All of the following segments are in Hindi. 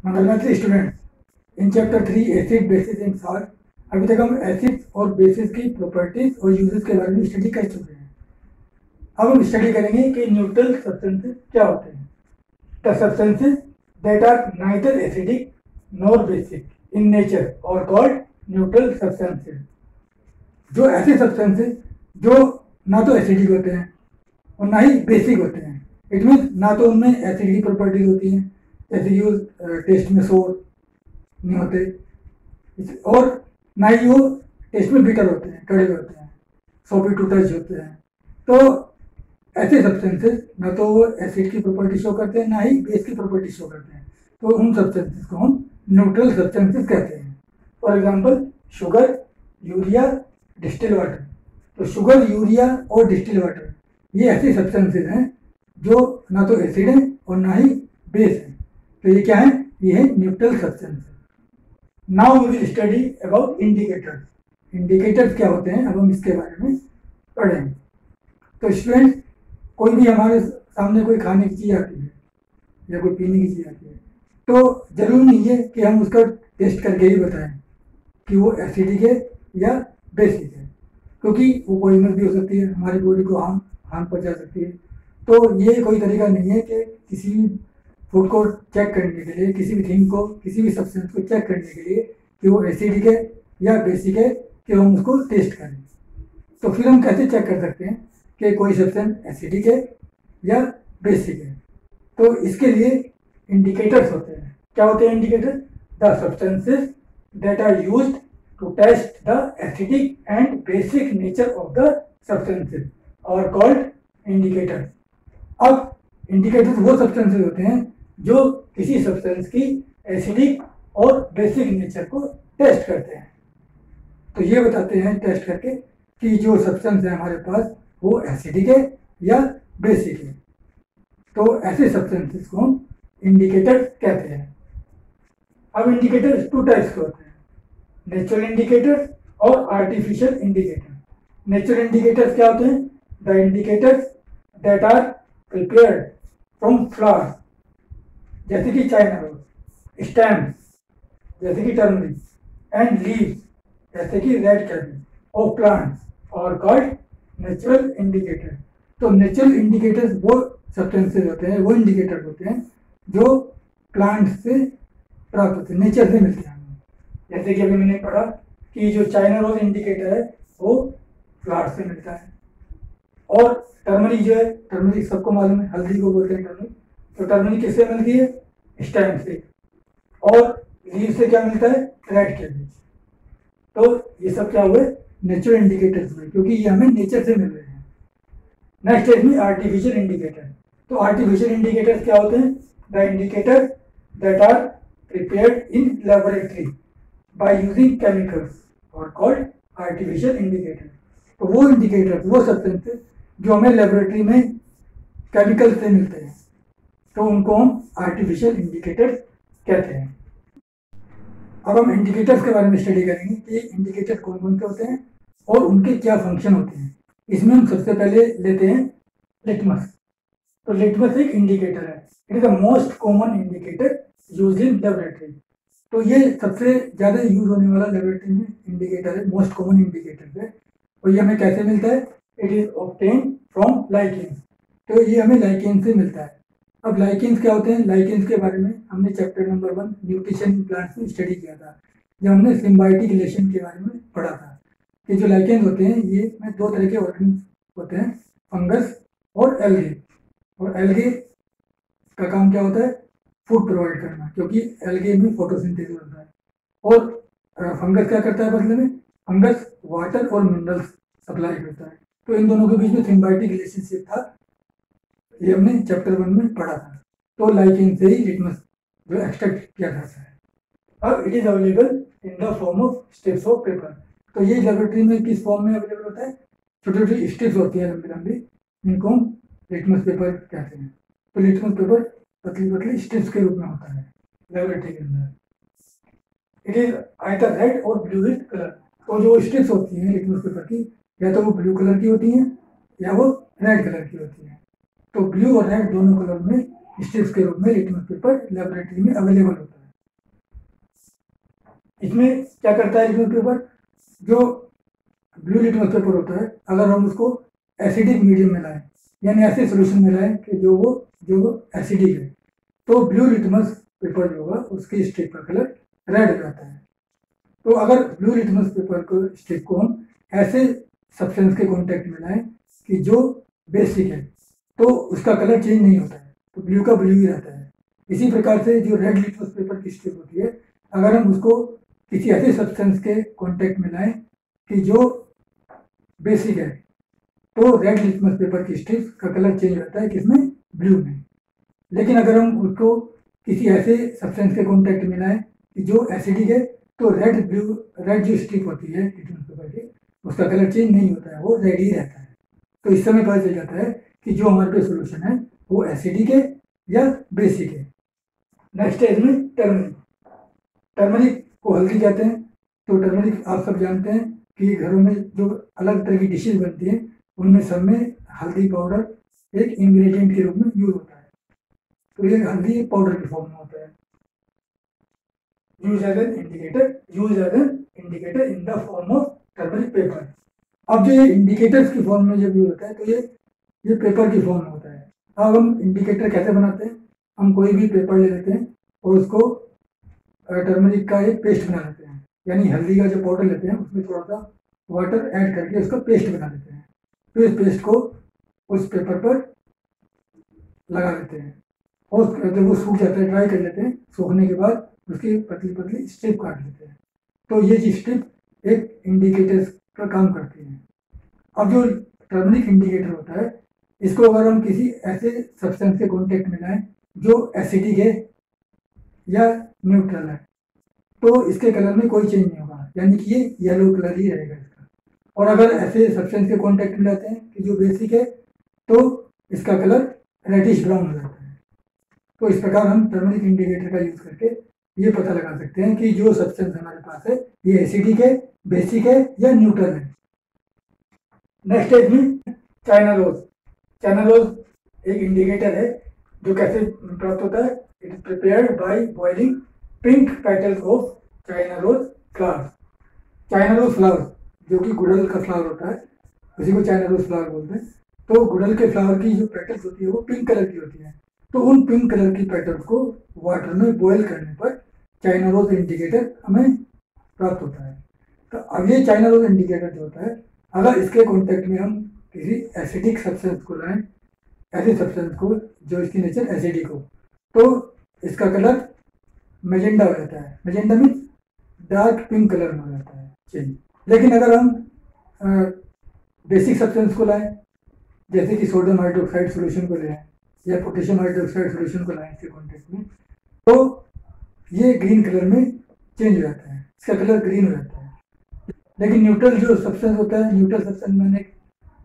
मंगलमैत्री student in chapter 3 acid bases and salt. अभी तक हम एसिड और बेसिस की प्रॉपर्टीज और यूजेस के बारे में स्टडी कर चुके हैं। अब हम स्टडी करेंगे कि न्यूट्रल सब्सटेंसेस क्या होते हैं। The substances that are neither acidic nor basic in nature are called neutral substances. जो ऐसे सब्सटेंसेस जो ना तो एसिडिक होते हैं और ना ही बेसिक होते हैं, इट मीन्स ना तो उनमें एसिड की प्रॉपर्टीज होती हैं, जैसे कि टेस्ट में सोर नहीं होते, और ना ही वो टेस्ट में बिटर होते हैं, कड़वे होते हैं, सोपी टू टच होते हैं। तो ऐसे सब्सटेंसेस ना तो वो एसिड की प्रॉपर्टी शो करते हैं ना ही बेस की प्रॉपर्टी शो करते हैं, तो उन सब्सटेंसेस को हम न्यूट्रल सब्सटेंसेस कहते हैं। For example sugar, urea, distil water. तो शुगर, यूरिया और डिस्टिल वाटर ये ऐसे सब्सटेंसेस हैं जो ना तो एसिड है और ना ही बेस है। तो ये क्या है? ये है neutral substance. Now we will study about indicators. Indicators क्या होते हैं, अब हम इसके बारे में पढ़ेंगे। तो स्टूडेंट, कोई भी हमारे सामने कोई खाने की चीज़ आती है या कोई पीने की चीज़ आती है, तो जरूरी नहीं है कि हम उसका टेस्ट करके ही बताएं कि वो एसिडिक है या बेसिक है, क्योंकि वो पॉइजनस भी हो सकती है, हमारी बॉडी को हार्म पहुंचा सकती है। तो ये कोई तरीका नहीं है कि किसी भी फूड को चेक करने के लिए, किसी भी थिंग को, किसी भी सब्सटेंस को चेक करने के लिए कि वो एसिडिक है या बेसिक है, कि हम उसको टेस्ट करें। तो फिर हम कैसे चेक कर सकते हैं कि कोई सब्सटेंस एसिडिक है या बेसिक है? तो इसके लिए इंडिकेटर्स होते हैं। क्या होते हैं indicator? The substances that are used to test the acidic and basic nature of the substances are called indicators. अब इंडिकेटर्स वो सब्सटेंसेस होते हैं जो किसी सब्सटेंस की एसिडिक और बेसिक नेचर को टेस्ट करते हैं। तो ये बताते हैं टेस्ट करके कि जो सब्सटेंस है हमारे पास वो एसिडिक है या बेसिक है। तो ऐसे सब्सटेंसेस को हम इंडिकेटर कहते हैं। अब इंडिकेटर्स टू टाइप्स के होते हैं, नेचुरल इंडिकेटर्स और आर्टिफिशियल इंडिकेटर। नेचुरल इंडिकेटर्स क्या होते हैं? The indicators that are prepared from flowers, जैसे कि चाइना रोज, स्टेम्स जैसे कि टर्मरिक, एंड लीव्स जैसे कि रेड कैबेज ऑफ प्लांट्स और कॉल्ड नेचुरल इंडिकेटर। तो नेचुरल इंडिकेटर्स वो सब्सटेंसेस होते हैं, वो इंडिकेटर होते हैं जो प्लांट से प्राप्त होते हैं, नेचर से मिलते हैं। जैसे कि अभी मैंने पढ़ा कि जो चाइना रोज इंडिकेटर है वो फ्लावर से मिलता है, और टर्मरिक जो है, टर्मरिक सबको मालूम है, हल्दी को बोलते हैं टर्मरिक। तो टर्मरिक किससे मिलती है? स्टेम से। और लीव से क्या मिलता है? Red cabbage. तो ये सब क्या हुए? नेचुरल इंडिकेटर्स हुए, क्योंकि ये हमें नेचर से मिल रहे हैं। नेक्स्ट है इसमें आर्टिफिशियल इंडिकेटर। तो आर्टिफिशियल इंडिकेटर्स क्या होते हैं? The indicator that are prepared in laboratory by using chemicals are called artificial indicator. तो वो इंडिकेटर, वो सब्सटेंसेस जो हमें लेबोरेटरी में केमिकल से मिलते हैं, तो उनको हम आर्टिफिशियल इंडिकेटर कहते हैं। अब हम इंडिकेटर्स के बारे में स्टडी करेंगे कि इंडिकेटर कौन कौन से होते हैं और उनके क्या फंक्शन होते हैं। इसमें हम सबसे पहले लेते हैं लिटमस। तो लिटमस एक इंडिकेटर है। It is the most common indicator used in laboratory. तो ये सबसे ज़्यादा यूज होने वाला लेबोरेटरी में इंडिकेटर है, मोस्ट कॉमन इंडिकेटर है। और ये हमें कैसे मिलता है? It is obtain from lichens. तो ये हमें लाइकेन्स से मिलता है। अब लाइकेन्स क्या होते हैं? लाइकेन्स के बारे में हमने chapter number 1 nutrition in plants में स्टडी किया था, जब हमने सिम्बायोटिक रिलेशन के बारे में पढ़ा था कि जो लाइकेन्स होते हैं ये में दो तरह के ऑर्गेनिज्म होते हैं, फंगस और एल्गे। और एल्गे का काम क्या होता है? फूड प्रोवाइड करना, क्योंकि एल्गे में फोटोसिंथेसिस होता है। और फंगस क्या करता है बदले में? फंगस वाटर और मिनरल्स सप्लाई करता है। तो इन दोनों के बीच में सिम्बायोटिक रिलेशनशिप था, ये हमने चैप्टर 1 में पढ़ा था। तो लाइकेन से ही लिटमस जो एक्सट्रैक्ट किया जाता है। अब it is available in the form of strips of paper. तो ये लेबोरेटरी में किस फॉर्म में अवेलेबल होता है? छोटी छोटी स्ट्रिप्स होती है लंबी लंबी, इनको हम लिटमस पेपर कहते हैं। तो लिटमस पेपर पतली पतली स्ट्रिप्स के रूप में होता है लेबोरेटरी के अंदर। इट इज आइदर रेड और ब्लूइश कलर। तो जो स्ट्रिप्स होती हैं लिटमस पेपर की, या तो वो ब्लू कलर की होती हैं या वो रेड कलर की होती हैं। तो ब्लू और रेड दोनों कलर में स्ट्रिप्स के रूप में लिटमस पेपर लेबोरेटरी में अवेलेबल होता है। इसमें क्या करता है लिटमस पेपर, जो ब्लू लिटमस पेपर होता है अगर हम उसको एसिडिक मीडियम में लाएं, यानी ऐसे सोल्यूशन में लाएं कि जो एसिडिक है, तो ब्लू लिटमस पेपर जो होगा उसकी स्ट्रिप का कलर रेड हो जाता है। तो अगर ब्लू लिटमस पेपर को स्ट्रिप को हम ऐसे सब्सटेंस के कांटेक्ट में लाएं कि जो बेसिक है, तो उसका कलर चेंज नहीं होता है, तो ब्लू का ब्लू ही रहता है। इसी प्रकार से जो रेड लिटमस पेपर की स्ट्रिप होती है, अगर हम उसको किसी ऐसे सब्सटेंस के कांटेक्ट में लाएं कि जो बेसिक है, तो रेड लिटमस पेपर की स्ट्रिप का कलर चेंज होता है, किसमें, ब्लू में। लेकिन अगर हम उसको किसी ऐसे सब्सटेंस के कांटेक्ट में लाएं कि जो एसिडिक है, तो रेड जो स्ट्रिप होती है लिटमस पेपर की, उसका कलर चेंज नहीं होता है, वो रेड ही रहता है। तो इस समय पता चल जाता है कि जो हमारे पास सोल्यूशन है वो एसिडिक है या बेसिक है। नेक्स्ट है इसमें टर्मरिक। टर्मरिक को हल्दी कहते हैं। तो टर्मरिक आप सब जानते हैं कि घरों में जो अलग तरह की डिशेज बनती हैं उनमें सब में हल्दी पाउडर एक इंग्रेडिएंट के रूप में यूज होता है। तो ये हल्दी पाउडर के फॉर्म में होता है, use as an indicator in the form of turmeric paper. अब जो ये इंडिकेटर्स की फॉर्म में जब यूज होता है, तो ये पेपर की फॉर्म में होता है। अब हम इंडिकेटर कैसे बनाते हैं, हम कोई भी पेपर ले लेते हैं और उसको टर्मरिक का एक पेस्ट बना लेते हैं, यानी हल्दी का जो पाउडर लेते हैं उसमें थोड़ा सा वाटर ऐड करके उसका पेस्ट बना लेते हैं। तो इस पेस्ट को उस पेपर पर लगा लेते हैं और जब वो सूख जाता है, ड्राई कर लेते हैं, सूखने के बाद उसकी पतली पतली स्ट्रिप काट लेते हैं। तो ये जी स्ट्रिप एक इंडिकेटर का काम करती है। अब जो टर्मरिक इंडिकेटर होता है, इसको अगर हम किसी ऐसे सब्सटेंस के कॉन्टेक्ट में लाएं जो एसिडिक है या न्यूट्रल है, तो इसके कलर में कोई चेंज नहीं होगा, यानी कि ये येलो कलर ही रहेगा इसका। और अगर ऐसे सब्सटेंस के कॉन्टेक्ट में लाते हैं कि जो बेसिक है, तो इसका कलर रेडिश ब्राउन हो जाता है। तो इस प्रकार हम टर्मरिक इंडिकेटर का यूज करके ये पता लगा सकते हैं कि जो सब्सटेंस हमारे पास है ये एसिडिक है, बेसिक है या न्यूट्रल है। नेक्स्ट है इसमें चाइना रोज। चाइना रोज एक इंडिकेटर है जो कैसे प्राप्त होता है, it is prepared by boiling pink petals of China rose flowers. China rose flower जो कि गुड़हल का फ्लावर होता है, उसी को चाइना रोज फ्लावर बोलते हैं। तो गुड़हल के फ्लावर की जो पेटल्स होती है वो पिंक कलर की होती है। तो उन पिंक कलर की पेटल्स को वाटर में बॉयल करने पर चाइना रोज इंडिकेटर हमें प्राप्त होता है। तो अब ये चाइना रोज इंडिकेटर जो होता है, अगर इसके कॉन्टेक्ट में हम किसी एसिडिक सब्सटेंस को लाएं, ऐसे सब्सटेंस को जो इसकी नेचर एसिडिक हो, तो इसका कलर मेजेंडा हो जाता है। Magenta means dark pink colour में हो जाता है चेंज। लेकिन अगर हम बेसिक सब्सटेंस को लाएं, जैसे कि सोडियम हाइड्रोक्साइड सोल्यूशन को लें या पोटेशियम हाइड्रोक्साइड सोल्यूशन को लाएं इसके कॉन्टेक्ट में, तो ये ग्रीन कलर में चेंज हो जाता है, इसका कलर ग्रीन हो जाता है। लेकिन न्यूट्रल जो सब्सटेंस होता है, न्यूट्रल सब्सटेंस मैंने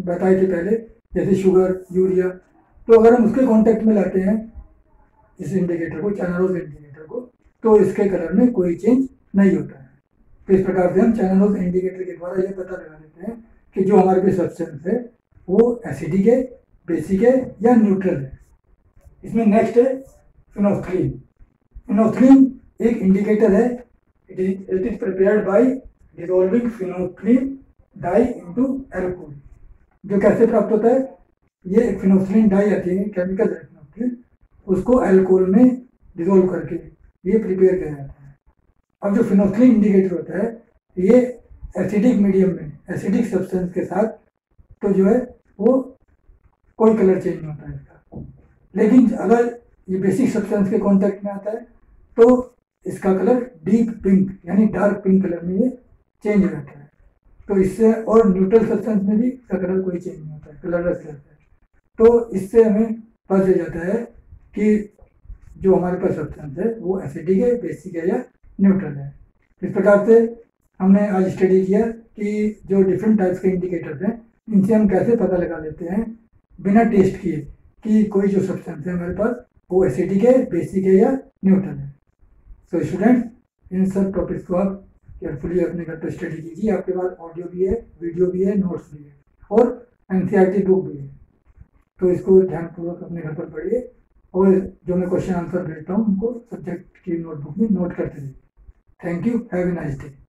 बताए थे पहले, जैसे शुगर, यूरिया, तो अगर हम उसके कांटेक्ट में लाते हैं इस इंडिकेटर को, चाइना रोज इंडिकेटर को, तो इसके कलर में कोई चेंज नहीं होता है। तो इस प्रकार से हम चाइना रोज इंडिकेटर के द्वारा ये पता लगा लेते हैं कि जो हमारे पास सब्सटेंस है वो एसिडिक है, बेसिक है या न्यूट्रल है। इसमें नेक्स्ट है फिनोल्फ्थालीन। फिनोल्फ्थालीन एक इंडिकेटर है, it is prepared by dissolving phenolphthalein dye into alcohol. जो कैसे प्राप्त होता है, ये फिनोल्फ्थालीन डाई आती है, केमिकल है फिनोल्फ्थालीन, उसको अल्कोहल में डिसॉल्व करके ये प्रिपेयर किया जाता है। अब जो फिनोल्फ्थालीन इंडिकेटर होता है, ये एसिडिक मीडियम में एसिडिक सब्सटेंस के साथ तो जो है वो कोई कलर चेंज नहीं होता है इसका। लेकिन अगर ये बेसिक सब्सटेंस के कांटेक्ट में आता है तो इसका कलर डीप पिंक यानी डार्क पिंक कलर में ये चेंज हो जाता है। तो इससे, और न्यूट्रल सब्सटेंस में भी इसका कलर कोई चेंज नहीं होता है, कलरलेस रहता है। तो इससे हमें पता चल जाता है कि जो हमारे पास सब्सटेंस है वो एसिडिक है, बेसिक है या न्यूट्रल है। इस प्रकार से हमने आज स्टडी किया कि जो डिफरेंट टाइप्स के इंडिकेटर्स हैं, इनसे हम कैसे पता लगा लेते हैं बिना टेस्ट किए कि कोई जो सब्सटेंस है हमारे पास वो एसिडिक है, बेसिक है या न्यूट्रल है। सो स्टूडेंट्स, इन सब टॉपिक्स को आप केयरफुली अपने घर पर स्टडी कीजिए। आपके पास ऑडियो भी है, वीडियो भी है, नोट्स भी है और एनसीईआरटी बुक भी है। तो इसको ध्यानपूर्वक अपने घर पर पढ़िए और जो मैं क्वेश्चन आंसर भेजता हूँ उनको सब्जेक्ट की नोटबुक में नोट करते रहिए। Thank you, have a nice day.